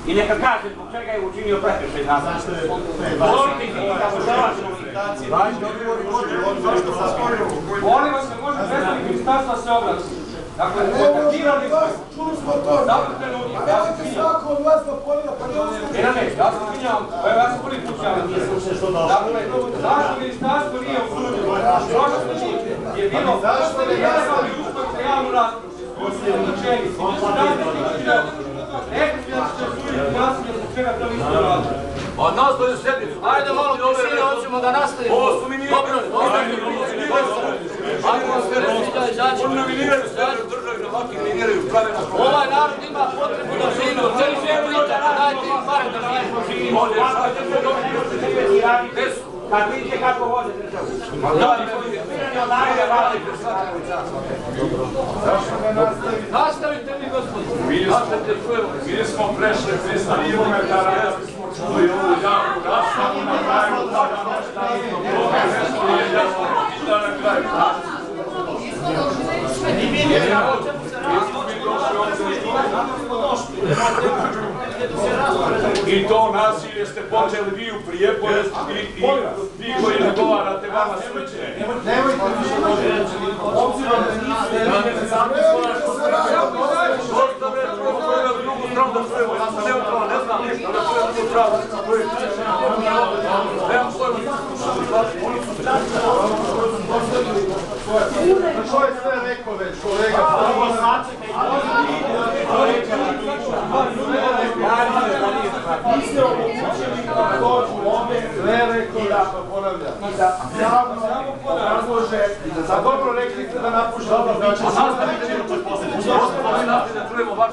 I neka kaže zbog čega je učinio prekršaj nas. Volite ih i kako zalažemo ih. Molim vas, može predstavnik ministarstva se oglasi. Dakle, kontaktirali čuli smo to. Dobro trenutka. Nemojte svako od vas da polina, pa ne ostavite. Ja se izvinjavam, ja sam prvi put javljam. Dakle, zašto ministarstvo nije osuđeno? Prošle je bilo nelegalni uspoj za javnu raspravu. Uspoj odlučeni. Od nastavljaju sedmicu. Ajde malo tišine, hoćemo da nastavimo. Ovo su miniraju. Oni miniraju sve u državi, na ovakvih miniraju pravilno. Ovaj narod ima potrebu da živi od celih Splita, dajte im pare da živi. Kad vidite kako vode državu. Nastavite mi, gospodin. Mi smo prešli 300 kilometara, da smo čuli ovu javnu raspravu na kraju. Toga nešto nije jasno, da na kraju. I to nasilje ste počeli vi u Prijepolju i vi koji nagovarate vama slične. Nemojte više možete. Obzirom da niste sami Ja sam neutralan, ne znam ništa, da čujem drugu stranu, nemam pojma. Što je sve rekao već, kolega? Niste omogućili da dođu ovdje, sve rekao da ponavljam. Javno razlože, a dobro rekli ste da napušta. A nastavite, da čujemo vaš